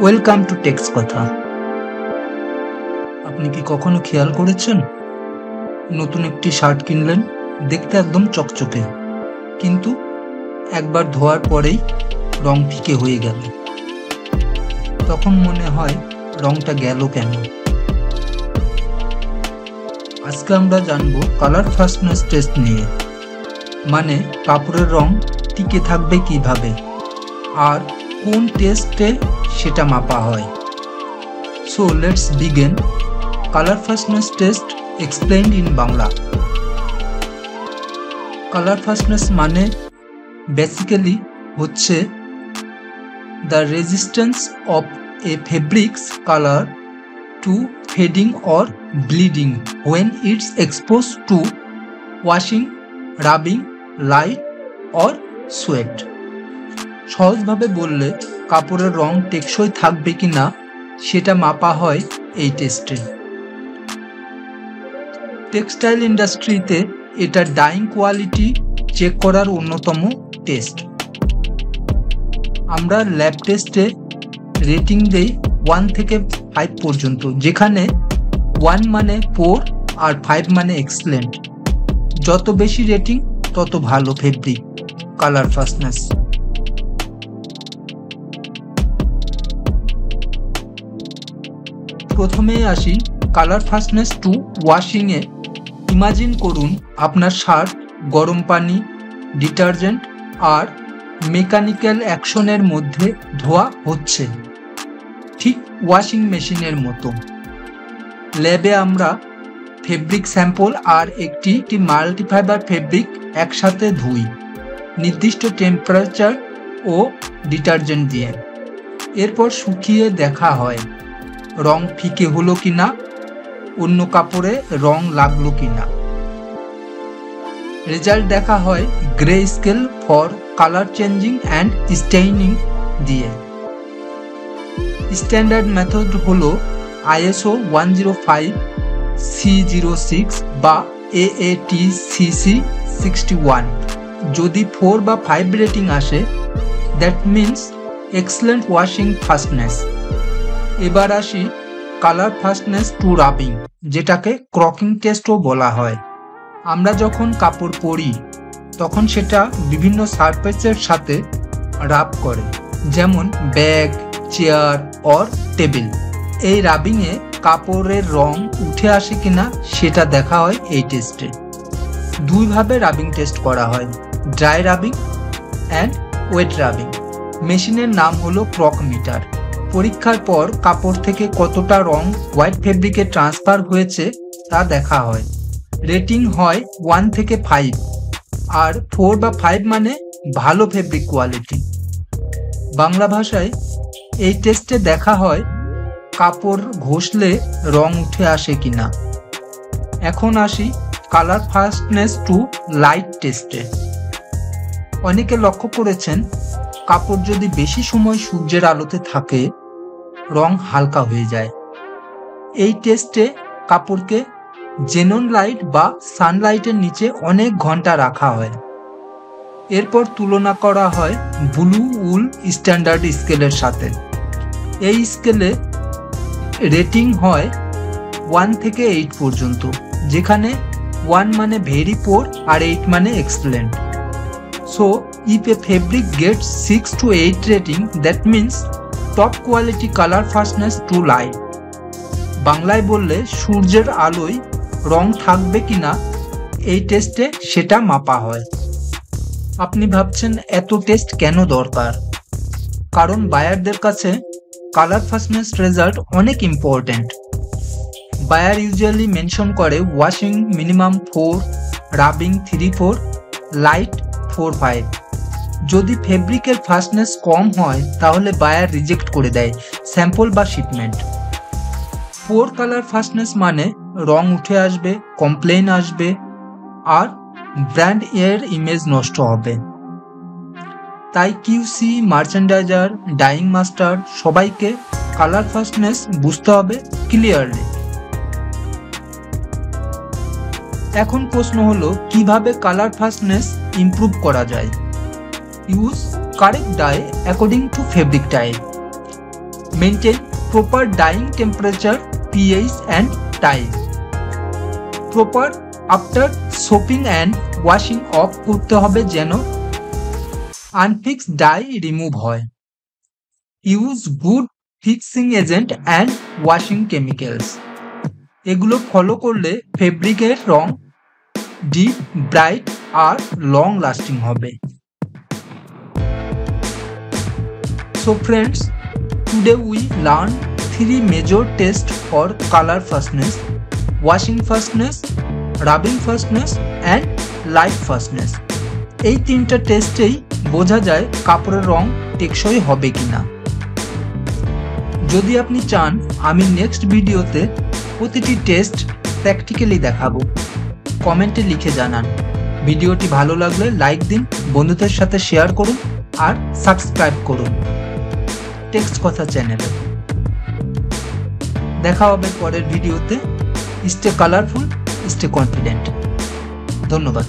Welcome to text কথা। আপনি কি কখনো খেয়াল করেছেন নতুন একটি শার্ট কিনলেন, দেখতে একদম চকচকে, কিন্তু একবার ধোয়ার পরেই রং ফিকে হয়ে গেল। তখন মনে হয় রংটা গেল কেন? আজকে আমরা জানবো কালার ফাস্টনেস টেস্ট নিয়ে, মানে কাপড়ের রং টিকে থাকবে কিভাবে আর কোন টেস্টে সেটা মাপা হয়। So let's begin. Colour fastness test explained in Bangla. Colour fastness মানে বেসিক্যালি হচ্ছে the resistance of a fabric's colour to fading or bleeding when it's exposed to washing, rubbing, light or sweat। সহজভাবে বললে কাপড়ের রং টেকসই থাকবে কিনা সেটা মাপা হয় এই টেস্টে। টেক্সটাইল ইন্ডাস্ট্রিতে এটা ডাইং কোয়ালিটি চেক করার অন্যতম টেস্ট। আমরা ল্যাব টেস্টে রেটিং দেই 1 থেকে 5 পর্যন্ত, যেখানে 1 মানে পোর আর 5 মানে এক্সেলেন্ট। যত বেশি রেটিং তত ভালো ফেব্রিক কালার ফাস্টনেস। প্রথমে আসি কালার ফাস্টনেস টু ওয়াশিংয়ে। ইমাজিন করুন আপনার শার্ট গরম পানি, ডিটারজেন্ট আর মেকানিক্যাল অ্যাকশনের মধ্যে ধোয়া হচ্ছে, ঠিক ওয়াশিং মেশিনের মতো। ল্যাবে আমরা ফেব্রিক স্যাম্পল আর একটি মাল্টিফাইবার ফেব্রিক একসাথে ধুই নির্দিষ্ট টেম্পারেচার ও ডিটারজেন্ট দিয়ে। এরপর শুকিয়ে দেখা হয় রং ফিকে হলো কিনা, অন্য কাপড়ে রং লাগলো কিনা। রেজাল্ট দেখা হয় grey scale for colour changing and staining দিয়ে। স্ট্যান্ডার্ড মেথড হলো ISO 105 C06 বা AATCC 61। যদি 4 বা 5 রেটিং আসে, that means excellent washing fastness. এবার আসি কালার ফাস্টনেস টু রাবিং, যেটাকে ক্রকিং টেস্টও বলা হয়। আমরা যখন কাপড় পরি তখন সেটা বিভিন্ন সারফেসের সাথে রাব করে, যেমন ব্যাগ, চেয়ার অর টেবিল। এই রাবিংয়ে কাপড়ের রং উঠে আসে কিনা সেটা দেখা হয় এই টেস্টে। দুইভাবে রাবিং টেস্ট করা হয়, dry rubbing and wet rubbing. মেশিনের নাম হলো ক্রকমিটার। পরীক্ষার পর কাপড় থেকে কতটা রং হোয়াইট ফেব্রিকে ট্রান্সফার হয়েছে তা দেখা হয়। রেটিং হয় 1 থেকে 5, আর 4 বা 5 মানে ভালো ফেব্রিক কোয়ালিটি। বাংলা ভাষায় এই টেস্টে দেখা হয় কাপড় ঘষলে রং উঠে আসে কিনা। এখন আসি কালার ফাস্টনেস টু লাইট টেস্টে। অনেকে লক্ষ্য করেছেন কাপড় যদি বেশি সময় সূর্যের আলোতে থাকে রং হালকা হয়ে যায়। এই টেস্টে কাপড়কে জেনন লাইট বা সানলাইটের নিচে অনেক ঘন্টা রাখা হয়। এরপর তুলনা করা হয় ব্লু উল স্ট্যান্ডার্ড স্কেলের সাথে। এই স্কেলে রেটিং হয় 1 থেকে 8 পর্যন্ত, যেখানে 1 মানে ভেরি পোর আর 8 মানে excellent. So if a fabric gets 6 to 8 rating, that means top quality color fastness to light। বাংলায় বললে সূর্যের আলোয় রং থাকবে কিনা এই টেস্টে সেটা মাপা হয়। আপনি ভাবছেন এত টেস্ট কেন দরকার? কারণ বায়ারদের কাছে কালার ফাস্টনেস রেজাল্ট অনেক ইম্পর্টেন্ট। বায়ার ইউজুয়ালি মেনশন করে ওয়াশিং মিনিমাম 4, রাবিং 3-4, লাইট 4-5। যদি ফেব্রিকের ফাস্টনেস কম হয় তাহলে বায়ার রিজেক্ট করে দেয় স্যাম্পল বা শিপমেন্ট। 4 কালার ফাস্টনেস মানে রং উঠে আসবে, কমপ্লেইন আসবে আর ব্র্যান্ড এর ইমেজ নষ্ট হবে। তাই কিউসি, মার্চেন্ডাইজার, ডাইং মাস্টার সবাইকে কালার ফাস্টনেস বুঝতে হবে ক্লিয়ারলি। এখন প্রশ্ন হলো কিভাবে কালার ফাস্টনেস ইমপ্রুভ করা যায়। Use correct dye according to fabric type. Maintain proper dyeing temperature, pH and dyes. Proper after soaping and washing off করতে হবে যেন unfixed dye remove হয়। Use good fixing agent and washing chemicals. এগুলো follow করলে ফেব্রিকের রং deep, bright আর long lasting হবে। So friends, today we learned 3 major tests for color fastness, washing fastness, rubbing fastness and light fastness. এই তিনটা টেস্টেই বোঝা যায় কাপড়ের রং টেকসই হবে কিনা। যদি আপনি চান আমি নেক্সট ভিডিওতে প্রতিটি টেস্ট প্র্যাকটিক্যালি দেখাবো, কমেন্টে লিখে জানান। ভিডিওটি ভালো লাগলে লাইক দিন, বন্ধুদের সাথে শেয়ার করুন আর সাবস্ক্রাইব করুন টেক্সট কথা চ্যানেলে। দেখা হবে পরের ভিডিওতে। Stay colourful, stay confident. ধন্যবাদ।